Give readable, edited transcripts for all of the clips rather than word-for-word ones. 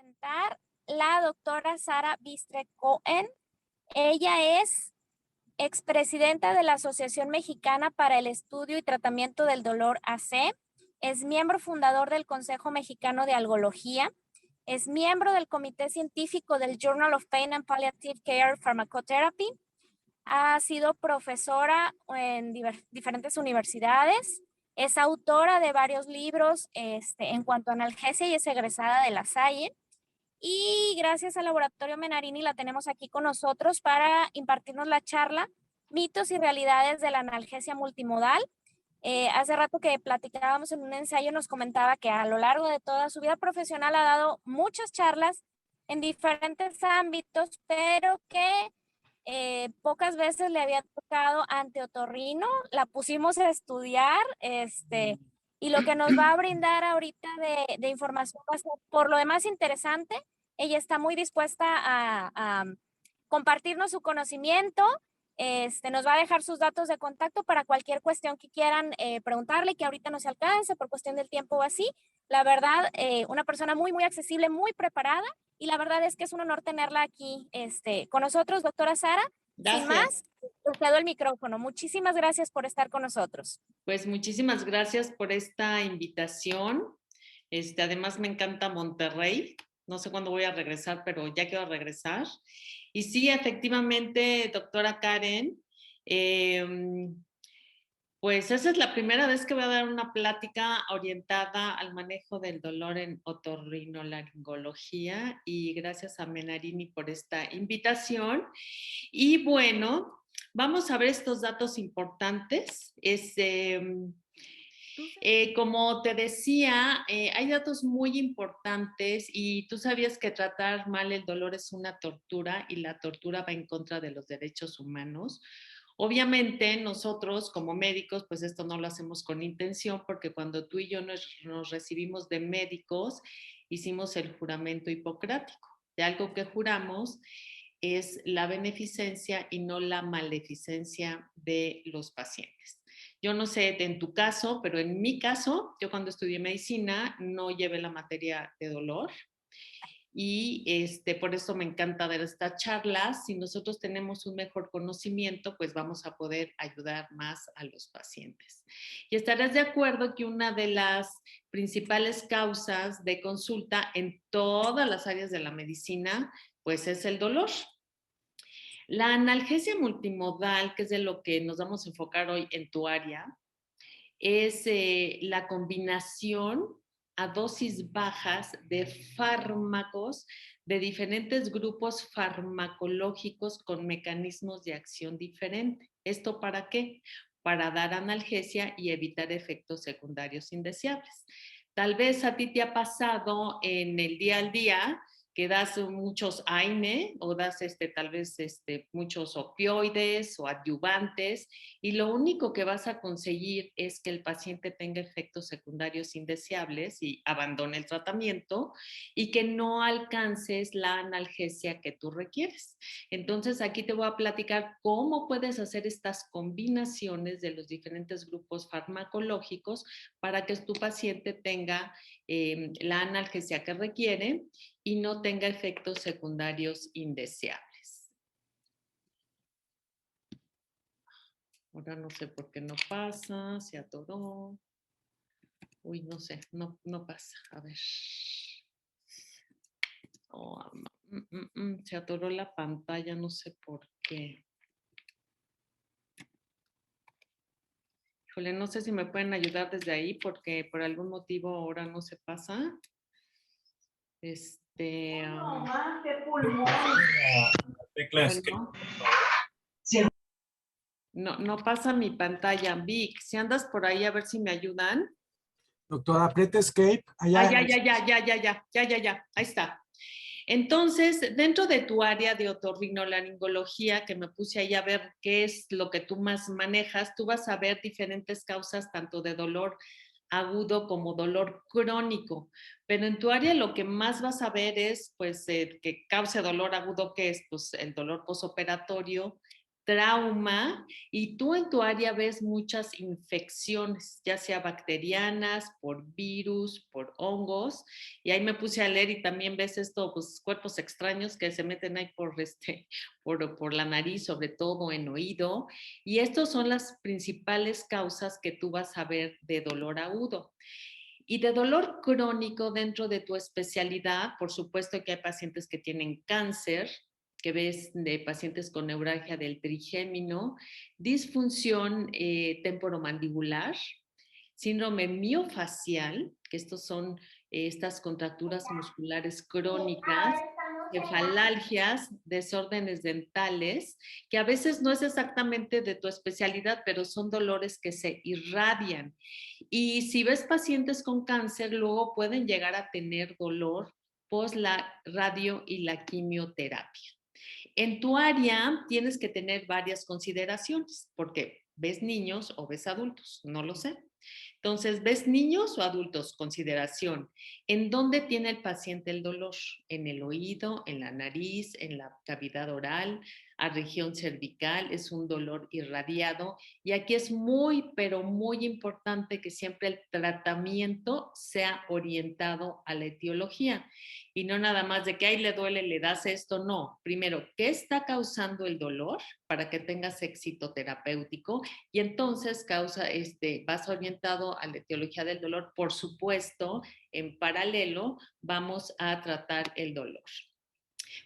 presentar la doctora Sara Bistre Cohen. Ella es expresidenta de la Asociación Mexicana para el Estudio y Tratamiento del Dolor AC, es miembro fundador del Consejo Mexicano de Algología, es miembro del Comité Científico del Journal of Pain and Palliative Care Pharmacotherapy, ha sido profesora en diferentes universidades, es autora de varios libros en cuanto a analgesia y es egresada de La Salle. Y gracias al Laboratorio Menarini la tenemos aquí con nosotros para impartirnos la charla Mitos y realidades de la analgesia multimodal. Hace rato que platicábamos en un ensayo nos comentaba que a lo largo de toda su vida profesional ha dado muchas charlas en diferentes ámbitos, pero que pocas veces le había tocado ante otorrino. La pusimos a estudiar, y lo que nos va a brindar ahorita de información va a ser por lo demás interesante. Ella está muy dispuesta a compartirnos su conocimiento. Nos va a dejar sus datos de contacto para cualquier cuestión que quieran preguntarle, que ahorita no se alcance por cuestión del tiempo o así. La verdad, una persona muy, muy accesible, muy preparada, y la verdad es que es un honor tenerla aquí con nosotros, doctora Sara. Sin Gracias. más, te cedo el micrófono. Muchísimas gracias por estar con nosotros. Pues muchísimas gracias por esta invitación. Además me encanta Monterrey. No sé cuándo voy a regresar, pero ya quiero regresar. Y sí, efectivamente, doctora Karen, pues esa es la primera vez que voy a dar una plática orientada al manejo del dolor en otorrinolaringología, y gracias a Menarini por esta invitación. Y bueno, vamos a ver estos datos importantes. Como te decía, hay datos muy importantes, y tú sabías que tratar mal el dolor es una tortura, y la tortura va en contra de los derechos humanos. Obviamente nosotros como médicos, pues esto no lo hacemos con intención, porque cuando tú y yo nos recibimos de médicos, hicimos el juramento hipocrático. De algo que juramos es la beneficencia y no la maleficencia de los pacientes. Yo no sé en tu caso, pero en mi caso, yo cuando estudié medicina no llevé la materia de dolor. Y por eso me encanta dar estas charlas. Si nosotros tenemos un mejor conocimiento, pues vamos a poder ayudar más a los pacientes. Y estarás de acuerdo que una de las principales causas de consulta en todas las áreas de la medicina, pues es el dolor. La analgesia multimodal, que es de lo que nos vamos a enfocar hoy en tu área, es la combinación a dosis bajas de fármacos de diferentes grupos farmacológicos con mecanismos de acción diferentes. ¿Esto para qué? Para dar analgesia y evitar efectos secundarios indeseables. Tal vez a ti te ha pasado en el día al día que das muchos AINE o das tal vez muchos opioides o adyuvantes, y lo único que vas a conseguir es que el paciente tenga efectos secundarios indeseables y abandone el tratamiento, y que no alcances la analgesia que tú requieres. Entonces aquí te voy a platicar cómo puedes hacer estas combinaciones de los diferentes grupos farmacológicos para que tu paciente tenga la analgesia que requiere y no tenga efectos secundarios indeseables. Ahora no sé por qué no pasa, se atoró. Uy, no sé, no pasa. A ver. Oh, se atoró la pantalla, no sé por qué. Híjole, no sé si me pueden ayudar desde ahí, porque por algún motivo ahora no se pasa. No más, qué pulmón. Bueno, no pasa mi pantalla. Vic, si andas por ahí, a ver si me ayudan. Doctora, aprieta escape. Allá. Ya. Ahí está. Entonces, dentro de tu área de otorrinolaringología, que me puse ahí a ver qué es lo que tú más manejas, tú vas a ver diferentes causas tanto de dolor agudo como dolor crónico. Pero en tu área lo que más vas a ver es, pues, que cause dolor agudo, que es, pues, el dolor posoperatorio, trauma, y tú en tu área ves muchas infecciones, ya sea bacterianas, por virus, por hongos, y ahí me puse a leer y también ves esto, pues cuerpos extraños que se meten ahí por la nariz, sobre todo en oído, y estas son las principales causas que tú vas a ver de dolor agudo. Y de dolor crónico dentro de tu especialidad, por supuesto que hay pacientes que tienen cáncer, que ves de pacientes con neuralgia del trigémino, disfunción temporomandibular, síndrome miofacial, que estos son estas contracturas musculares crónicas, cefalalgias, desórdenes dentales, que a veces no es exactamente de tu especialidad, pero son dolores que se irradian. Y si ves pacientes con cáncer, luego pueden llegar a tener dolor post la radio y la quimioterapia. En tu área tienes que tener varias consideraciones, porque ves niños o ves adultos, no lo sé. Entonces, ¿ves niños o adultos? Consideración. ¿En dónde tiene el paciente el dolor? ¿En el oído, en la nariz, en la cavidad oral, a región cervical? Es un dolor irradiado. Y aquí es muy, pero muy importante que siempre el tratamiento sea orientado a la etiología. Y no nada más de que ahí le duele, le das esto, no. Primero, ¿qué está causando el dolor para que tengas éxito terapéutico? Y entonces vas orientado a la etiología del dolor. Por supuesto, en paralelo vamos a tratar el dolor.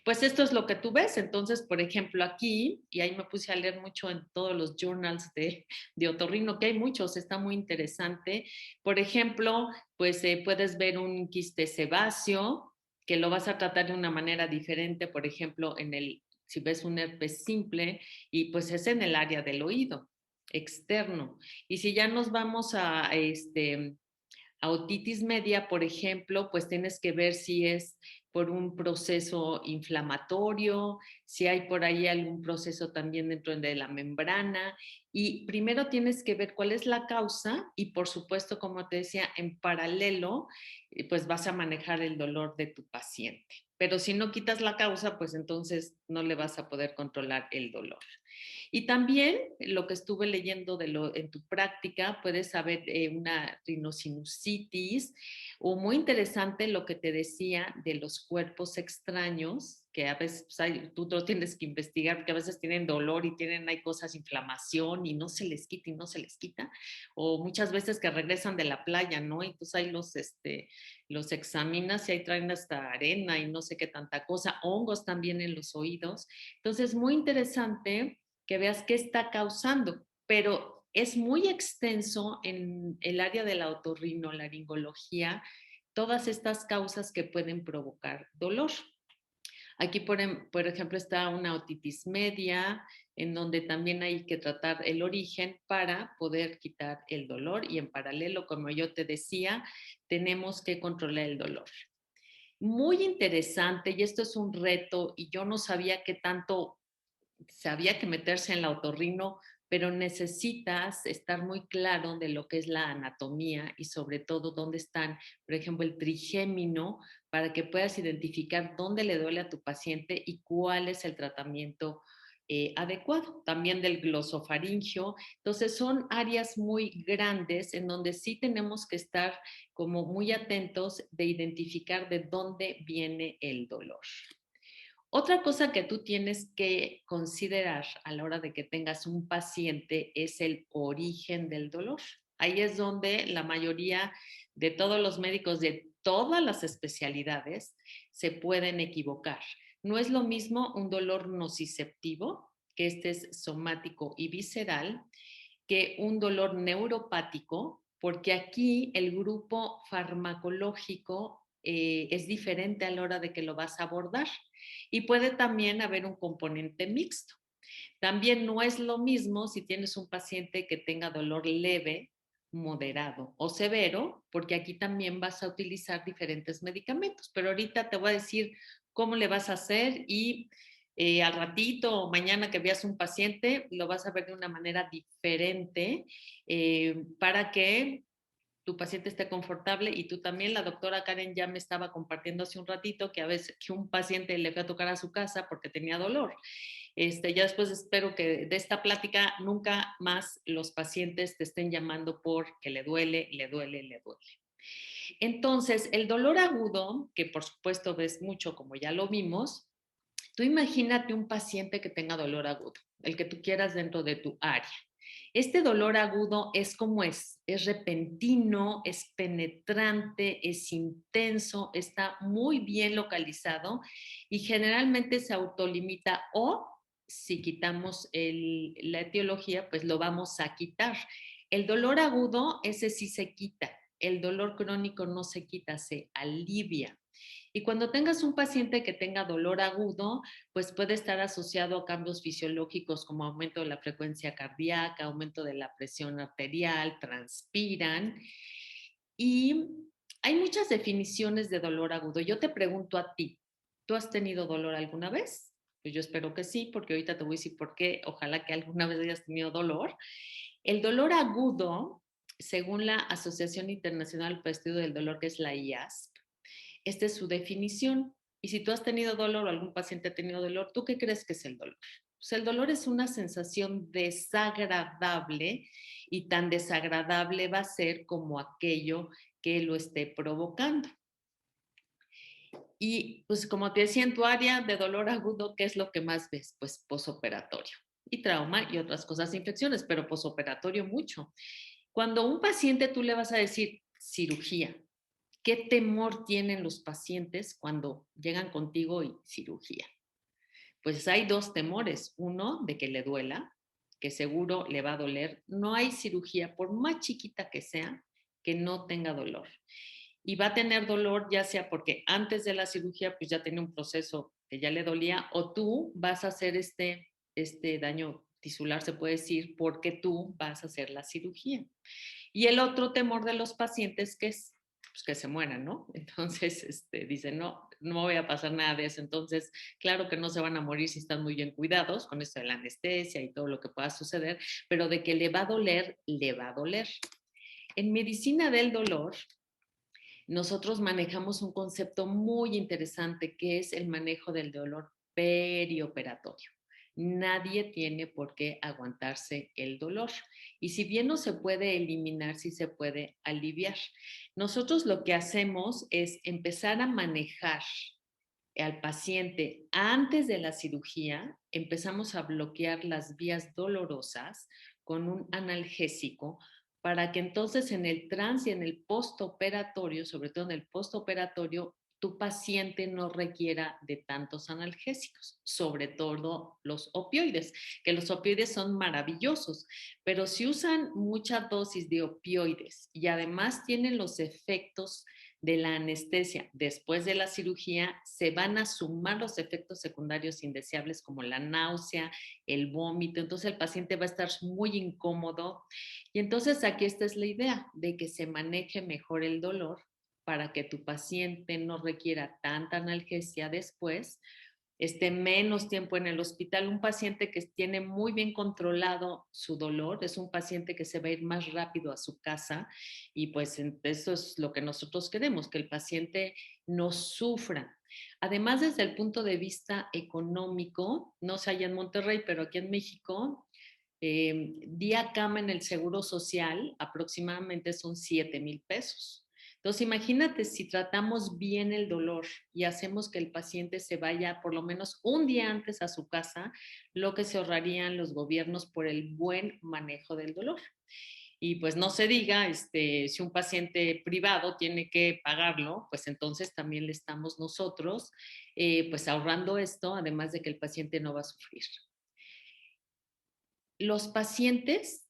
Pues esto es lo que tú ves. Entonces, por ejemplo, aquí, y ahí me puse a leer mucho en todos los journals de otorrino, que hay muchos, está muy interesante. Por ejemplo, pues puedes ver un quiste sebáceo, que lo vas a tratar de una manera diferente, por ejemplo, si ves un herpes simple, y pues es en el área del oído externo. Y si ya nos vamos a otitis media, por ejemplo, pues tienes que ver si es por un proceso inflamatorio, si hay por ahí algún proceso también dentro de la membrana. Y primero tienes que ver cuál es la causa y, por supuesto, como te decía, en paralelo, pues vas a manejar el dolor de tu paciente. Pero si no quitas la causa, pues entonces no le vas a poder controlar el dolor. Y también lo que estuve leyendo en tu práctica, puedes saber una rinosinusitis, o muy interesante lo que te decía de los cuerpos extraños, que a veces pues, tú lo tienes que investigar porque a veces tienen dolor y hay cosas, inflamación y no se les quita y no se les quita, o muchas veces que regresan de la playa, ¿no? Y entonces ahí los examinas y ahí traen hasta arena y no sé qué tanta cosa, hongos también en los oídos. Entonces, muy interesante que veas qué está causando, pero es muy extenso en el área de la otorrinolaringología todas estas causas que pueden provocar dolor. Aquí, por ejemplo, está una otitis media, en donde también hay que tratar el origen para poder quitar el dolor, y en paralelo, como yo te decía, tenemos que controlar el dolor. Muy interesante, y esto es un reto, y yo no sabía qué tanto sabía que meterse en la otorrino, pero necesitas estar muy claro de lo que es la anatomía y sobre todo dónde están, por ejemplo, el trigémino, para que puedas identificar dónde le duele a tu paciente y cuál es el tratamiento adecuado. También del glosofaringio. Entonces son áreas muy grandes en donde sí tenemos que estar como muy atentos de identificar de dónde viene el dolor. Otra cosa que tú tienes que considerar a la hora de que tengas un paciente es el origen del dolor. Ahí es donde la mayoría de todos los médicos de todas las especialidades se pueden equivocar. No es lo mismo un dolor nociceptivo, que este es somático y visceral, que un dolor neuropático, porque aquí el grupo farmacológico es diferente a la hora de que lo vas a abordar. Y puede también haber un componente mixto. También no es lo mismo si tienes un paciente que tenga dolor leve, moderado o severo, porque aquí también vas a utilizar diferentes medicamentos. Pero ahorita te voy a decir cómo le vas a hacer, y al ratito o mañana que veas un paciente, lo vas a ver de una manera diferente para que tu paciente esté confortable y tú también. La doctora Karen ya me estaba compartiendo hace un ratito que a veces que un paciente le fue a tocar a su casa porque tenía dolor. Ya después espero que de esta plática nunca más los pacientes te estén llamando porque le duele, le duele, le duele. Entonces, el dolor agudo, que por supuesto ves mucho como ya lo vimos, tú imagínate un paciente que tenga dolor agudo, el que tú quieras dentro de tu área. Este dolor agudo es como es repentino, es penetrante, es intenso, está muy bien localizado y generalmente se autolimita o si quitamos la etiología, pues lo vamos a quitar. El dolor agudo, ese sí se quita. El dolor crónico no se quita, se alivia. Y cuando tengas un paciente que tenga dolor agudo, pues puede estar asociado a cambios fisiológicos como aumento de la frecuencia cardíaca, aumento de la presión arterial, transpiran. Y hay muchas definiciones de dolor agudo. Yo te pregunto a ti, ¿tú has tenido dolor alguna vez? Pues yo espero que sí, porque ahorita te voy a decir por qué. Ojalá que alguna vez hayas tenido dolor. El dolor agudo, según la Asociación Internacional para el Estudio del Dolor, que es la IASP, esta es su definición. Y si tú has tenido dolor o algún paciente ha tenido dolor, ¿tú qué crees que es el dolor? Pues el dolor es una sensación desagradable y tan desagradable va a ser como aquello que lo esté provocando. Y pues como te decía, en tu área de dolor agudo, ¿qué es lo que más ves? Pues posoperatorio y trauma y otras cosas, infecciones, pero posoperatorio mucho. Cuando a un paciente tú le vas a decir cirugía, ¿qué temor tienen los pacientes cuando llegan contigo y cirugía? Pues hay dos temores. Uno, de que le duela, que seguro le va a doler. No hay cirugía, por más chiquita que sea, que no tenga dolor. Y va a tener dolor ya sea porque antes de la cirugía pues ya tenía un proceso que ya le dolía o tú vas a hacer este daño tisular, se puede decir, porque tú vas a hacer la cirugía. Y el otro temor de los pacientes que es pues, que se mueran, ¿no? Entonces, dicen, no, no voy a pasar nada de eso. Entonces, claro que no se van a morir si están muy bien cuidados con esto de la anestesia y todo lo que pueda suceder, pero de que le va a doler, le va a doler. En medicina del dolor, nosotros manejamos un concepto muy interesante que es el manejo del dolor perioperatorio. Nadie tiene por qué aguantarse el dolor. Y si bien no se puede eliminar, sí se puede aliviar. Nosotros lo que hacemos es empezar a manejar al paciente antes de la cirugía, empezamos a bloquear las vías dolorosas con un analgésico para que entonces en el trans y en el postoperatorio, sobre todo en el postoperatorio, tu paciente no requiera de tantos analgésicos, sobre todo los opioides, que los opioides son maravillosos, pero si usan mucha dosis de opioides y además tienen los efectos de la anestesia después de la cirugía, se van a sumar los efectos secundarios indeseables como la náusea, el vómito, entonces el paciente va a estar muy incómodo y entonces aquí esta es la idea de que se maneje mejor el dolor para que tu paciente no requiera tanta analgesia después, esté menos tiempo en el hospital. Un paciente que tiene muy bien controlado su dolor es un paciente que se va a ir más rápido a su casa y pues eso es lo que nosotros queremos, que el paciente no sufra. Además, desde el punto de vista económico, no sé allá en Monterrey, pero aquí en México, día cama en el Seguro Social aproximadamente son 7,000 pesos. Entonces, imagínate si tratamos bien el dolor y hacemos que el paciente se vaya por lo menos un día antes a su casa, lo que se ahorrarían los gobiernos por el buen manejo del dolor. Y pues no se diga, si un paciente privado tiene que pagarlo, pues entonces también le estamos nosotros pues ahorrando esto, además de que el paciente no va a sufrir. Los pacientes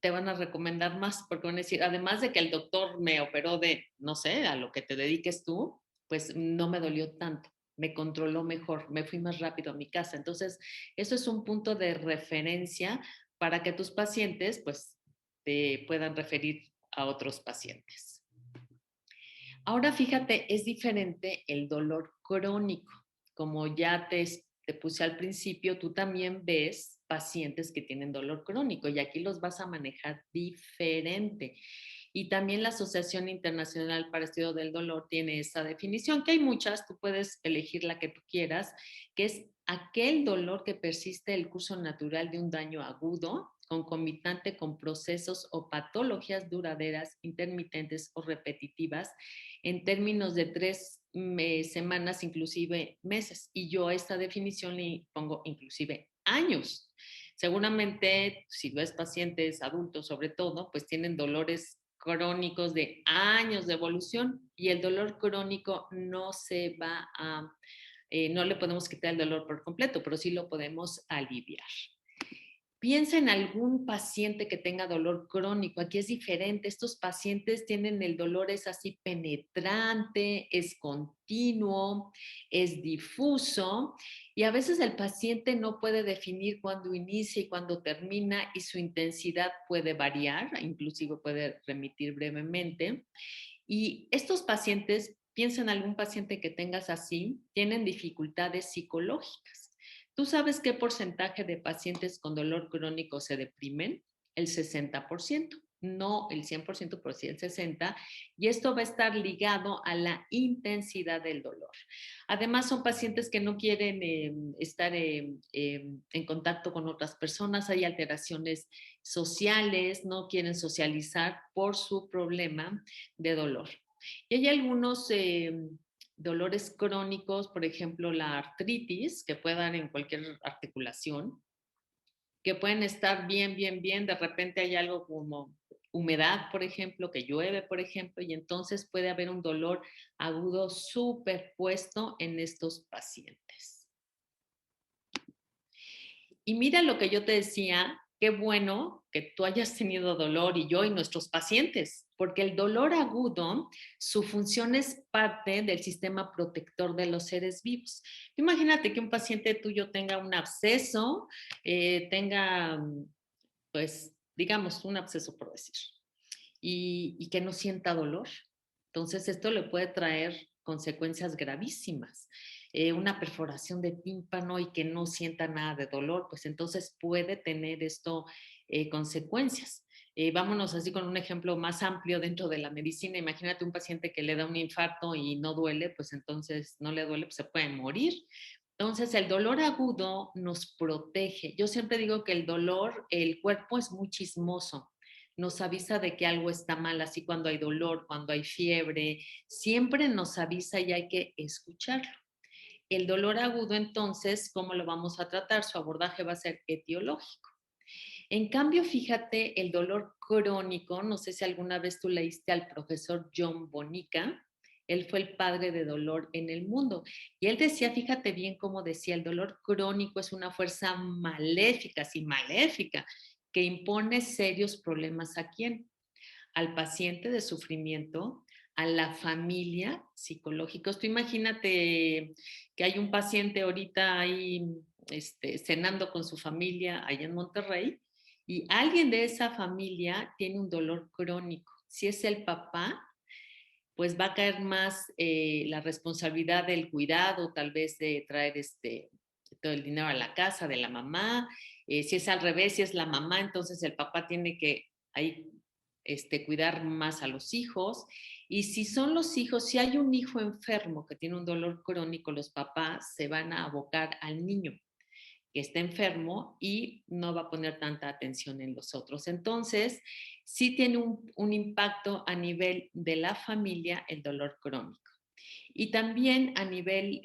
te van a recomendar más, porque van a decir, además de que el doctor me operó de, no sé, a lo que te dediques tú, pues no me dolió tanto, me controló mejor, me fui más rápido a mi casa. Entonces, eso es un punto de referencia para que tus pacientes, pues, te puedan referir a otros pacientes. Ahora, fíjate, es diferente el dolor crónico. Como ya te puse al principio, tú también ves pacientes que tienen dolor crónico y aquí los vas a manejar diferente. y también la Asociación Internacional para el Estudio del Dolor tiene esa definición, que hay muchas, tú puedes elegir la que tú quieras, que es aquel dolor que persiste el curso natural de un daño agudo, concomitante con procesos o patologías duraderas, intermitentes o repetitivas, en términos de 3 semanas, inclusive meses. Y yo a esta definición le pongo inclusive años. Seguramente, si ves pacientes adultos sobre todo, pues tienen dolores crónicos de años de evolución y el dolor crónico no se va a, no le podemos quitar el dolor por completo, pero sí lo podemos aliviar. Piensa en algún paciente que tenga dolor crónico. Aquí es diferente. Estos pacientes tienen el dolor es así penetrante, es continuo, es difuso y a veces el paciente no puede definir cuándo inicia y cuándo termina y su intensidad puede variar, inclusive puede remitir brevemente. Y estos pacientes, piensa en algún paciente que tengas así, tienen dificultades psicológicas. ¿Tú sabes qué porcentaje de pacientes con dolor crónico se deprimen? El 60%, no el 100%, pero sí el 60%, y esto va a estar ligado a la intensidad del dolor. Además, son pacientes que no quieren estar en contacto con otras personas, hay alteraciones sociales, no quieren socializar por su problema de dolor. Y hay algunos dolores crónicos, por ejemplo, la artritis, que puede dar en cualquier articulación, que pueden estar bien, de repente hay algo como humedad, por ejemplo, que llueve, por ejemplo, y entonces puede haber un dolor agudo superpuesto en estos pacientes. Y mira lo que yo te decía, qué bueno que tú hayas tenido dolor y yo y nuestros pacientes, porque el dolor agudo, su función es parte del sistema protector de los seres vivos. Imagínate que un paciente tuyo tenga un absceso, tenga, pues, digamos, un absceso por decir, y que no sienta dolor. Entonces, esto le puede traer consecuencias gravísimas. Una perforación de tímpano y que no sienta nada de dolor, pues entonces puede tener esto consecuencias. Vámonos así con un ejemplo más amplio dentro de la medicina. Imagínate un paciente que le da un infarto y no duele, pues entonces no le duele, pues se puede morir. Entonces, el dolor agudo nos protege. Yo siempre digo que el dolor, el cuerpo es muy chismoso, nos avisa de que algo está mal, así cuando hay dolor, cuando hay fiebre, siempre nos avisa y hay que escucharlo. El dolor agudo, entonces, ¿cómo lo vamos a tratar? Su abordaje va a ser etiológico. En cambio, fíjate, el dolor crónico, no sé si alguna vez tú leíste al profesor John Bonica, él fue el padre de dolor en el mundo. Y él decía, fíjate bien cómo decía, el dolor crónico es una fuerza maléfica, sí, maléfica, que impone serios problemas a quién, al paciente de sufrimiento, a la familia psicológicos. Tú imagínate que hay un paciente ahorita ahí cenando con su familia allá en Monterrey y alguien de esa familia tiene un dolor crónico. Si es el papá, pues va a caer más la responsabilidad del cuidado, tal vez de traer todo el dinero a la casa de la mamá. Si es al revés, si es la mamá, entonces el papá tiene que ahí cuidar más a los hijos. Y si son los hijos, si hay un hijo enfermo que tiene un dolor crónico, los papás se van a abocar al niño que está enfermo y no va a poner tanta atención en los otros. Entonces, sí tiene un impacto a nivel de la familia el dolor crónico. Y también a nivel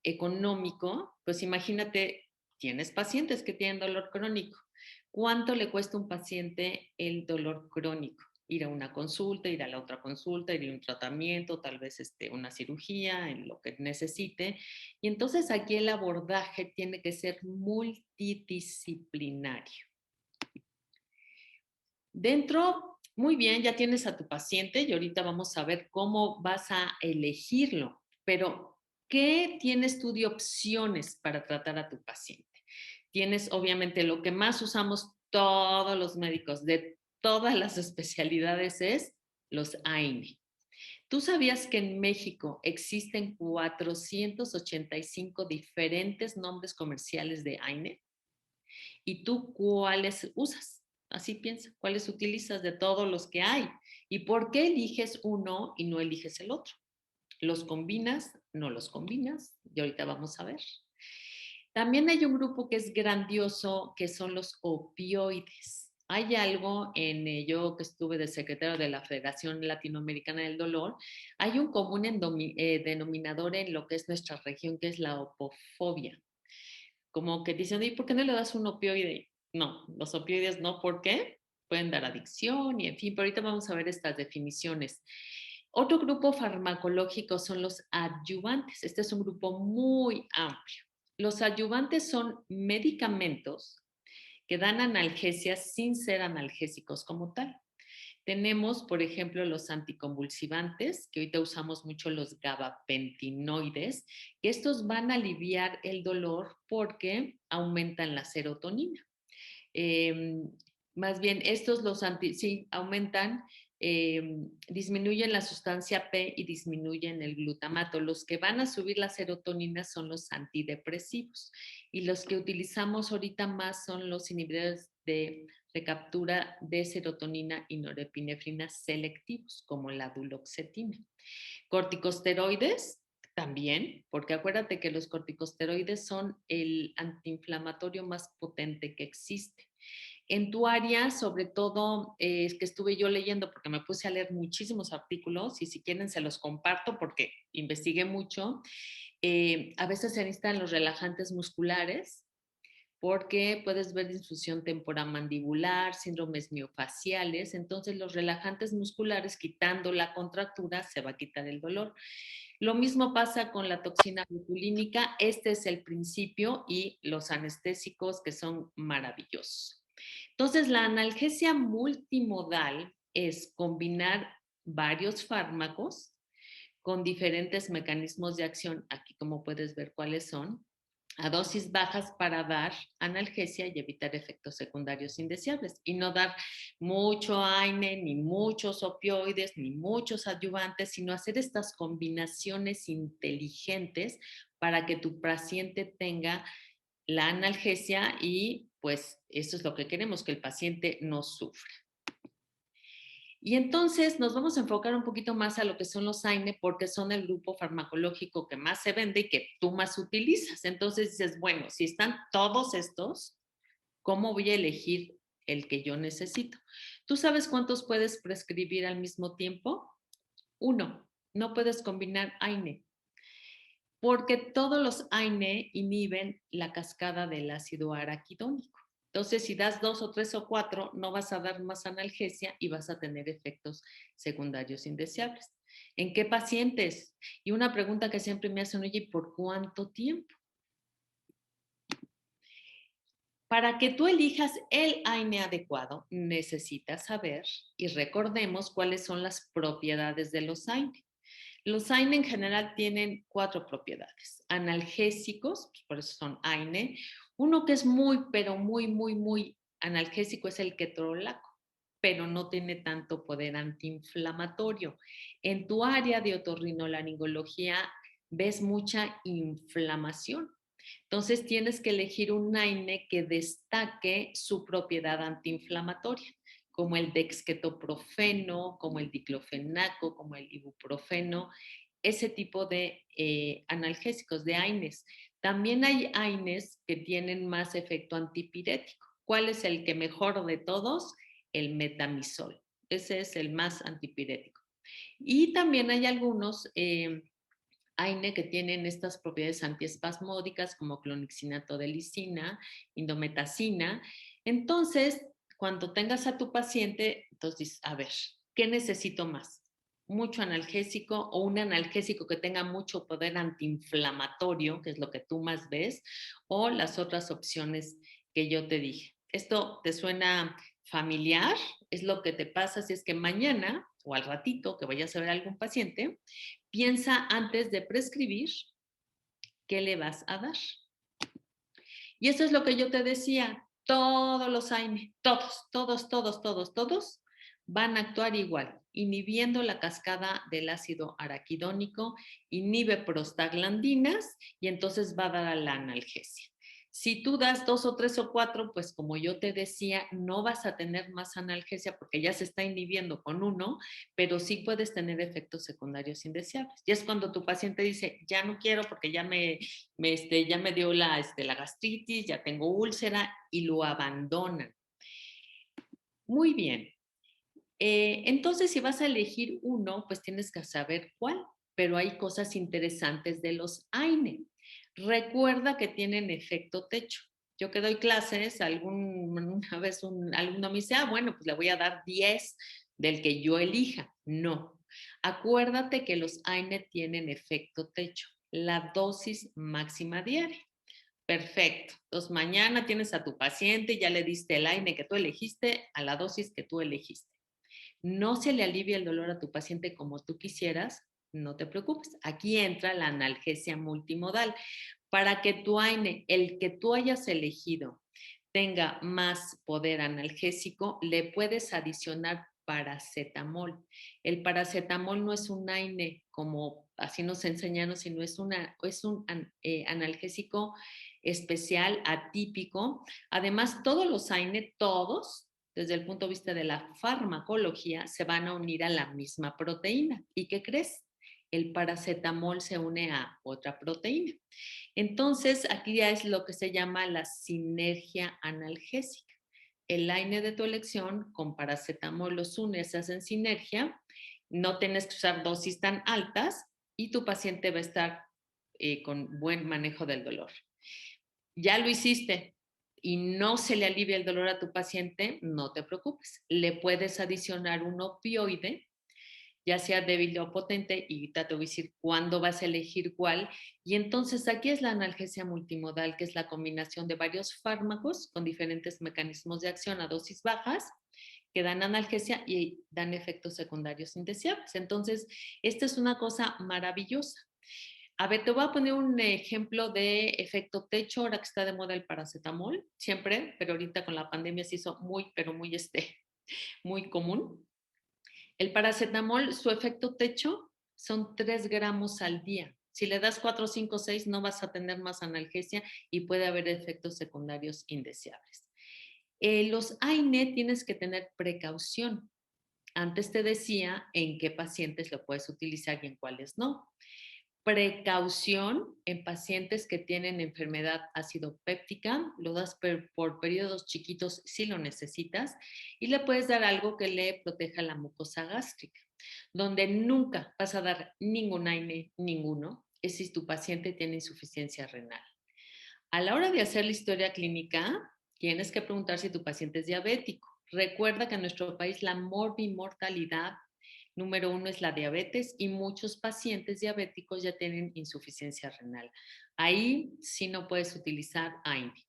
económico, pues imagínate, tienes pacientes que tienen dolor crónico. ¿Cuánto le cuesta a un paciente el dolor crónico? Ir a una consulta, ir a la otra consulta, ir a un tratamiento, tal vez una cirugía, en lo que necesite. Y entonces aquí el abordaje tiene que ser multidisciplinario. Dentro, muy bien, ya tienes a tu paciente y ahorita vamos a ver cómo vas a elegirlo, pero ¿qué tienes tú de opciones para tratar a tu paciente? Tienes obviamente lo que más usamos todos los médicos de todas las especialidades es los AINE. ¿Tú sabías que en México existen 485 diferentes nombres comerciales de AINE? ¿Y tú cuáles usas? Así piensa, ¿cuáles utilizas de todos los que hay? ¿Y por qué eliges uno y no eliges el otro? ¿Los combinas? ¿No los combinas? Y ahorita vamos a ver. También hay un grupo que es grandioso, que son los opioides. Hay algo en yo que estuve de secretario de la Federación Latinoamericana del Dolor, hay un común denominador en lo que es nuestra región, que es la opofobia. Como que dicen, ¿y por qué no le das un opioide? No, los opioides no, ¿por qué? Pueden dar adicción y en fin, pero ahorita vamos a ver estas definiciones. Otro grupo farmacológico son los adyuvantes. Este es un grupo muy amplio. Los adyuvantes son medicamentos que dan analgesias sin ser analgésicos como tal. Tenemos, por ejemplo, los anticonvulsivantes, que ahorita usamos mucho los gabapentinoides, que estos van a aliviar el dolor porque aumentan la serotonina. Eh, Más bien, estos sí, aumentan, disminuyen la sustancia P y disminuyen el glutamato. Los que van a subir la serotonina son los antidepresivos y los que utilizamos ahorita más son los inhibidores de recaptura de serotonina y norepinefrina selectivos, como la duloxetina. Corticosteroides, también, porque acuérdate que los corticosteroides son el antiinflamatorio más potente que existe. En tu área, sobre todo, es que estuve yo leyendo porque me puse a leer muchísimos artículos y si quieren se los comparto porque investigué mucho. A veces se necesitan los relajantes musculares porque puedes ver disfunción temporomandibular, síndromes miofaciales. Entonces, los relajantes musculares, quitando la contractura, se va a quitar el dolor. Lo mismo pasa con la toxina botulínica. Este es el principio y los anestésicos que son maravillosos. Entonces, la analgesia multimodal es combinar varios fármacos con diferentes mecanismos de acción, aquí como puedes ver cuáles son, a dosis bajas para dar analgesia y evitar efectos secundarios indeseables y no dar mucho AINE, ni muchos opioides, ni muchos adyuvantes, sino hacer estas combinaciones inteligentes para que tu paciente tenga la analgesia y pues eso es lo que queremos, que el paciente no sufra. Y entonces nos vamos a enfocar un poquito más a lo que son los AINE porque son el grupo farmacológico que más se vende y que tú más utilizas. Entonces dices, bueno, si están todos estos, ¿cómo voy a elegir el que yo necesito? ¿Tú sabes cuántos puedes prescribir al mismo tiempo? 1. No puedes combinar AINE porque todos los AINE inhiben la cascada del ácido araquidónico. Entonces, si das 2 o 3 o 4, no vas a dar más analgesia y vas a tener efectos secundarios indeseables. ¿En qué pacientes? Y una pregunta que siempre me hacen, oye, ¿por cuánto tiempo? Para que tú elijas el AINE adecuado, necesitas saber y recordemos cuáles son las propiedades de los AINE. Los AINE en general tienen 4 propiedades. Analgésicos, por eso son AINE. Uno que es muy, pero muy analgésico es el ketorolaco, pero no tiene tanto poder antiinflamatorio. En tu área de otorrinolaringología ves mucha inflamación. Entonces tienes que elegir un AINE que destaque su propiedad antiinflamatoria, como el dexketoprofeno, como el diclofenaco, como el ibuprofeno, ese tipo de analgésicos, de AINES. También hay AINES que tienen más efecto antipirético. ¿Cuál es el que mejor de todos? El metamizol. Ese es el más antipirético. Y también hay algunos AINE que tienen estas propiedades antiespasmódicas como clonixinato de lisina, indometacina. Entonces, cuando tengas a tu paciente, entonces, a ver, ¿qué necesito más? ¿Mucho analgésico o un analgésico que tenga mucho poder antiinflamatorio, que es lo que tú más ves, o las otras opciones que yo te dije? ¿Esto te suena familiar? Es lo que te pasa si es que mañana o al ratito que vayas a ver a algún paciente, piensa antes de prescribir qué le vas a dar. Y eso es lo que yo te decía, todos los AINE, todos van a actuar igual, inhibiendo la cascada del ácido araquidónico, inhibe prostaglandinas y entonces va a dar a la analgesia. Si tú das 2 o 3 o 4, pues como yo te decía, no vas a tener más analgesia porque ya se está inhibiendo con uno, pero sí puedes tener efectos secundarios indeseables. Y es cuando tu paciente dice, ya no quiero porque ya ya me dio la gastritis, ya tengo úlcera y lo abandonan. Muy bien. Entonces, si vas a elegir uno, pues tienes que saber cuál, pero hay cosas interesantes de los AINE. Recuerda que tienen efecto techo. Yo que doy clases, una vez un alumno me dice, bueno, pues le voy a dar 10 del que yo elija. No. Acuérdate que los AINE tienen efecto techo, la dosis máxima diaria. Perfecto. Entonces, mañana tienes a tu paciente, ya le diste el AINE que tú elegiste a la dosis que tú elegiste. No se le alivia el dolor a tu paciente como tú quisieras, no te preocupes. Aquí entra la analgesia multimodal. Para que tu AINE, el que tú hayas elegido, tenga más poder analgésico, le puedes adicionar paracetamol. El paracetamol no es un AINE como así nos enseñaron, sino es un analgésico especial, atípico. Además, todos los AINE, todos, desde el punto de vista de la farmacología, se van a unir a la misma proteína. ¿Y qué crees? El paracetamol se une a otra proteína. Entonces, aquí ya es lo que se llama la sinergia analgésica. El AINE de tu elección con paracetamol los unes, hacen sinergia, no tienes que usar dosis tan altas y tu paciente va a estar con buen manejo del dolor. Ya lo hiciste y no se le alivia el dolor a tu paciente, no te preocupes. Le puedes adicionar un opioide, ya sea débil o potente, y ahorita te voy a decir cuándo vas a elegir cuál. Y entonces aquí es la analgesia multimodal, que es la combinación de varios fármacos con diferentes mecanismos de acción a dosis bajas que dan analgesia y dan efectos secundarios indeseables. Entonces, esta es una cosa maravillosa. A ver, te voy a poner un ejemplo de efecto techo, ahora que está de moda el paracetamol, siempre, pero ahorita con la pandemia se hizo muy, pero muy, muy común. El paracetamol, su efecto techo son 3 gramos al día. Si le das 4, 5, 6, no vas a tener más analgesia y puede haber efectos secundarios indeseables. Los AINE tienes que tener precaución. Antes te decía en qué pacientes lo puedes utilizar y en cuáles no. Precaución en pacientes que tienen enfermedad ácido péptica, lo das por periodos chiquitos si lo necesitas y le puedes dar algo que le proteja la mucosa gástrica. Donde nunca vas a dar ningún AINE, ninguno, es si tu paciente tiene insuficiencia renal. A la hora de hacer la historia clínica, tienes que preguntar si tu paciente es diabético. Recuerda que en nuestro país la morbimortalidad número 1 es la diabetes y muchos pacientes diabéticos ya tienen insuficiencia renal. Ahí sí no puedes utilizar AINE.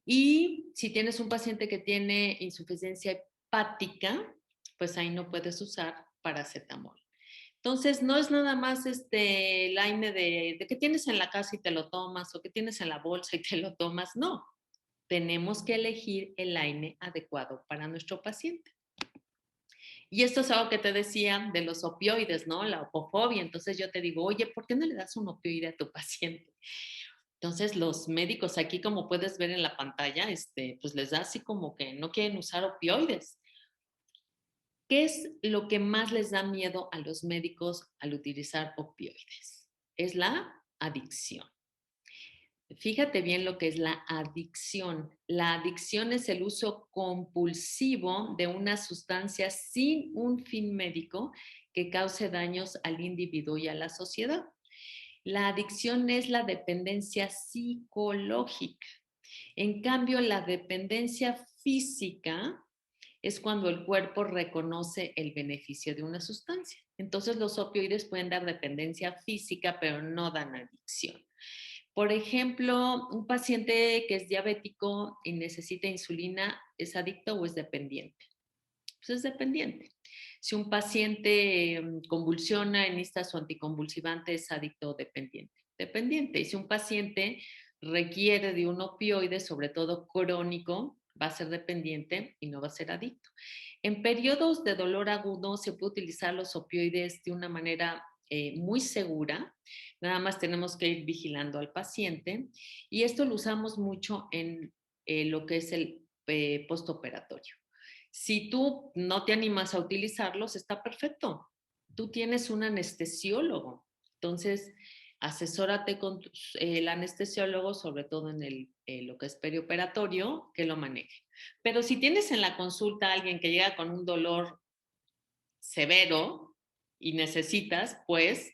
Y si tienes un paciente que tiene insuficiencia hepática, pues ahí no puedes usar paracetamol. Entonces, no es nada más el AINE de que tienes en la casa y te lo tomas o que tienes en la bolsa y te lo tomas. No, tenemos que elegir el AINE adecuado para nuestro paciente. Y esto es algo que te decía de los opioides, ¿no? La opofobia. Entonces yo te digo, oye, ¿por qué no le das un opioide a tu paciente? Entonces los médicos aquí, como puedes ver en la pantalla, pues les da así como que no quieren usar opioides. ¿Qué es lo que más les da miedo a los médicos al utilizar opioides? Es la adicción. Fíjate bien lo que es la adicción. La adicción es el uso compulsivo de una sustancia sin un fin médico que cause daños al individuo y a la sociedad. La adicción es la dependencia psicológica. En cambio, la dependencia física es cuando el cuerpo reconoce el beneficio de una sustancia. Entonces, los opioides pueden dar dependencia física, pero no dan adicción. Por ejemplo, un paciente que es diabético y necesita insulina, ¿es adicto o es dependiente? Pues es dependiente. Si un paciente convulsiona y necesita su anticonvulsivante, ¿es adicto o dependiente? Dependiente. Y si un paciente requiere de un opioide, sobre todo crónico, va a ser dependiente y no va a ser adicto. En periodos de dolor agudo se puede utilizar los opioides de una manera muy segura. Nada más tenemos que ir vigilando al paciente y esto lo usamos mucho en lo que es el postoperatorio. Si tú no te animas a utilizarlos, está perfecto. Tú tienes un anestesiólogo, entonces asesórate con el anestesiólogo, sobre todo en lo que es perioperatorio, que lo maneje. Pero si tienes en la consulta a alguien que llega con un dolor severo y necesitas, pues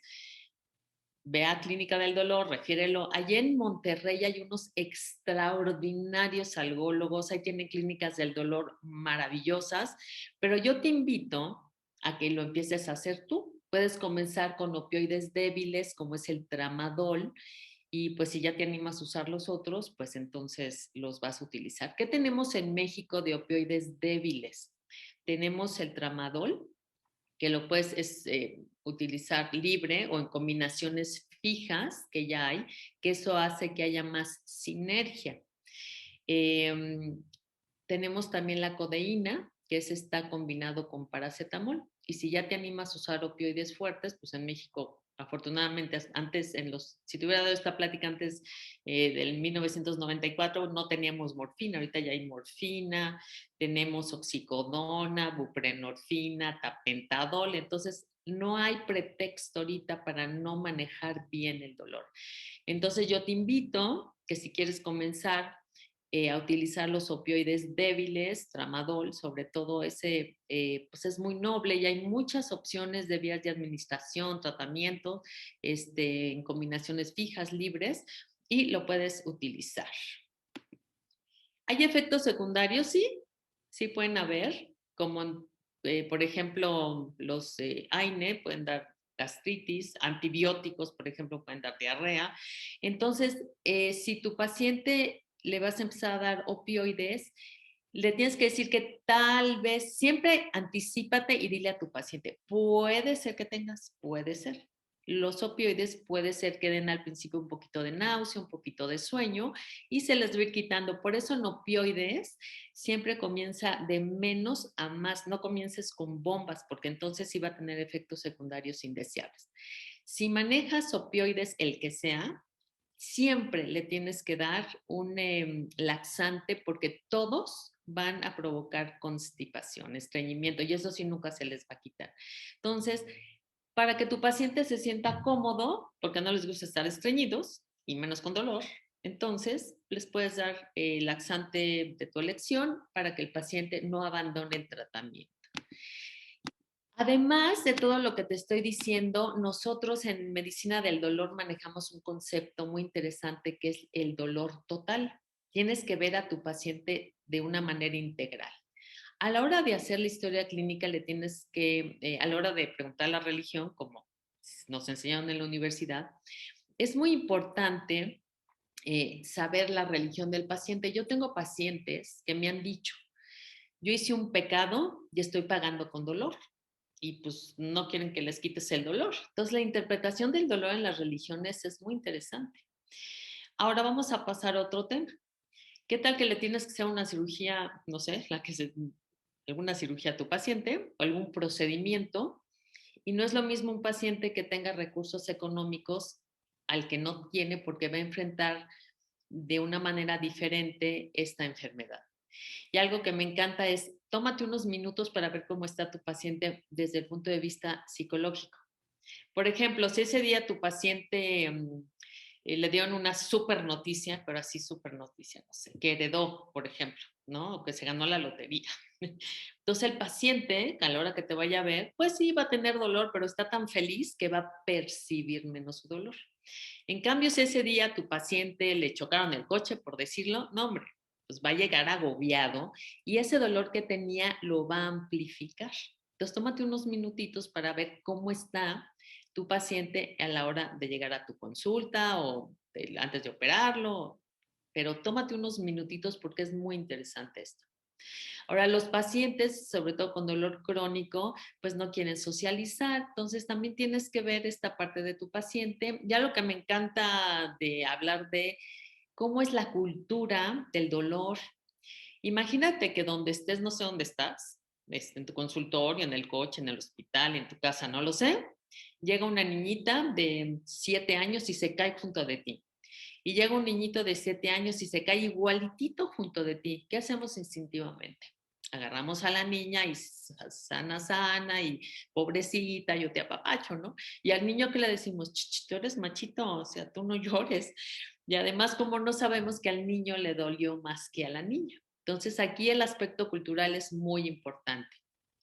ve a Clínica del Dolor, refiérelo. Allí en Monterrey hay unos extraordinarios algólogos, ahí tienen clínicas del dolor maravillosas, pero yo te invito a que lo empieces a hacer tú. Puedes comenzar con opioides débiles como es el tramadol y pues si ya te animas a usar los otros, pues entonces los vas a utilizar. ¿Qué tenemos en México de opioides débiles? Tenemos el tramadol, que lo puedes utilizar libre o en combinaciones fijas que ya hay, que eso hace que haya más sinergia. Tenemos también la codeína, que está combinado con paracetamol. Y si ya te animas a usar opioides fuertes, pues en México, afortunadamente, antes, si te hubiera dado esta plática antes del 1994, no teníamos morfina. Ahorita ya hay morfina, tenemos oxicodona, buprenorfina, tapentadol. Entonces, no hay pretexto ahorita para no manejar bien el dolor. Entonces, yo te invito que si quieres comenzar a utilizar los opioides débiles, tramadol, sobre todo ese, pues es muy noble y hay muchas opciones de vías de administración, tratamiento, en combinaciones fijas, libres, y lo puedes utilizar. ¿Hay efectos secundarios? Sí, sí pueden haber, como por ejemplo los AINE pueden dar gastritis, antibióticos, por ejemplo, pueden dar diarrea. Entonces, si tu paciente le vas a empezar a dar opioides, le tienes que decir que tal vez, siempre anticípate y dile a tu paciente, puede ser que tengas, puede ser. Los opioides puede ser que den al principio un poquito de náusea, un poquito de sueño y se les va a ir quitando. Por eso en opioides siempre comienza de menos a más. No comiences con bombas porque entonces sí va a tener efectos secundarios indeseables. Si manejas opioides, el que sea, siempre le tienes que dar un laxante porque todos van a provocar constipación, estreñimiento y eso sí nunca se les va a quitar. Entonces, para que tu paciente se sienta cómodo, porque no les gusta estar estreñidos y menos con dolor, entonces les puedes dar el laxante de tu elección para que el paciente no abandone el tratamiento. Además de todo lo que te estoy diciendo, nosotros en medicina del dolor manejamos un concepto muy interesante que es el dolor total. Tienes que ver a tu paciente de una manera integral. A la hora de hacer la historia clínica le tienes que, a la hora de preguntar la religión, como nos enseñaron en la universidad, es muy importante saber la religión del paciente. Yo tengo pacientes que me han dicho, yo hice un pecado y estoy pagando con dolor y pues no quieren que les quites el dolor. Entonces la interpretación del dolor en las religiones es muy interesante. Ahora vamos a pasar a otro tema. ¿Qué tal que le tienes que hacer una cirugía, no sé, alguna cirugía a tu paciente o algún procedimiento? Y no es lo mismo un paciente que tenga recursos económicos al que no tiene porque va a enfrentar de una manera diferente esta enfermedad. Y algo que me encanta es, tómate unos minutos para ver cómo está tu paciente desde el punto de vista psicológico. Por ejemplo, si ese día tu paciente le dieron una súper noticia, pero así súper noticia, no sé, que heredó, por ejemplo, ¿no? O que se ganó la lotería. Entonces el paciente, a la hora que te vaya a ver, pues sí, va a tener dolor, pero está tan feliz que va a percibir menos su dolor. En cambio, si ese día a tu paciente le chocaron el coche, por decirlo, no, hombre, pues va a llegar agobiado y ese dolor que tenía lo va a amplificar. Entonces, tómate unos minutitos para ver cómo está tu paciente a la hora de llegar a tu consulta o antes de operarlo, pero tómate unos minutitos porque es muy interesante esto. Ahora, los pacientes, sobre todo con dolor crónico, pues no quieren socializar, entonces también tienes que ver esta parte de tu paciente. Ya lo que me encanta de hablar de cómo es la cultura del dolor. Imagínate que donde estés, no sé dónde estás, en tu consultorio, en el coche, en el hospital, en tu casa, no lo sé, Llega una niñita de 7 años y se cae junto de ti. Y llega un niñito de 7 años y se cae igualitito junto de ti. ¿Qué hacemos instintivamente? Agarramos a la niña y sana, sana, y pobrecita, yo te apapacho, ¿no? Y al niño que le decimos, tú eres machito, o sea, tú no llores. Y además, como no sabemos que al niño le dolió más que a la niña. Entonces, aquí el aspecto cultural es muy importante.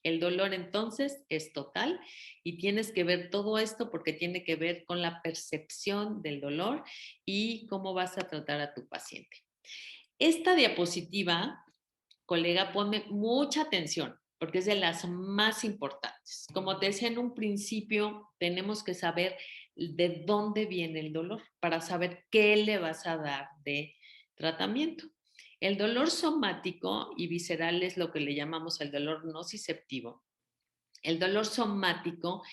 El dolor entonces es total y tienes que ver todo esto porque tiene que ver con la percepción del dolor y cómo vas a tratar a tu paciente. Esta diapositiva, colega, ponme mucha atención porque es de las más importantes. Como te decía en un principio, tenemos que saber de dónde viene el dolor para saber qué le vas a dar de tratamiento. El dolor somático y visceral es lo que le llamamos el dolor nociceptivo. El dolor somático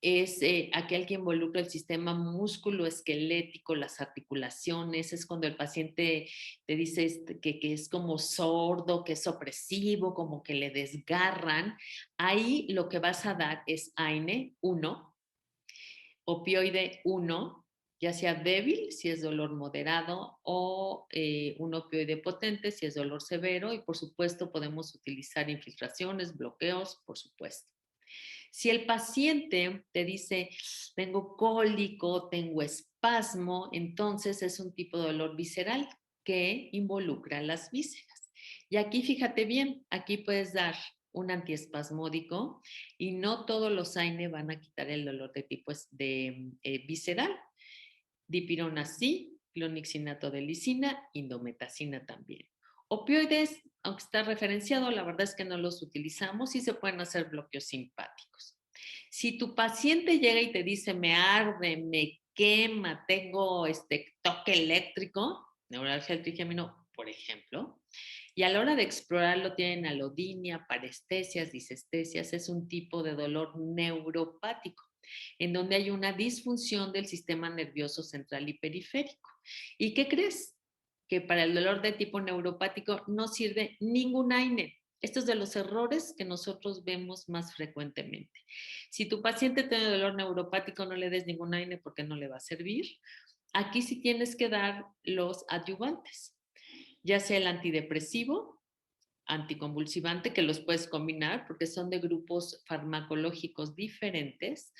es aquel que involucra el sistema músculo-esquelético, las articulaciones, es cuando el paciente te dice que es como sordo, que es opresivo, como que le desgarran. Ahí lo que vas a dar es AINE 1, opioide 1, ya sea débil si es dolor moderado o un opioide potente si es dolor severo, y por supuesto podemos utilizar infiltraciones, bloqueos, por supuesto. Si el paciente te dice, tengo cólico, tengo espasmo, entonces es un tipo de dolor visceral que involucra las vísceras. Y aquí fíjate bien, aquí puedes dar un antiespasmódico y no todos los AINE van a quitar el dolor de tipo visceral. Dipirona sí, clonixinato de lisina, indometacina también. Opioides, aunque está referenciado, la verdad es que no los utilizamos y se pueden hacer bloqueos simpáticos. Si tu paciente llega y te dice, me arde, me quema, tengo toque eléctrico, neuralgia del trigémino, por ejemplo, y a la hora de explorarlo tienen alodinia, parestesias, disestesias, es un tipo de dolor neuropático en donde hay una disfunción del sistema nervioso central y periférico. ¿Y qué crees? Que para el dolor de tipo neuropático no sirve ningún AINE. Esto es de los errores que nosotros vemos más frecuentemente. Si tu paciente tiene dolor neuropático, no le des ningún AINE porque no le va a servir. Aquí sí tienes que dar los adyuvantes, ya sea el antidepresivo, anticonvulsivante, que los puedes combinar porque son de grupos farmacológicos diferentes.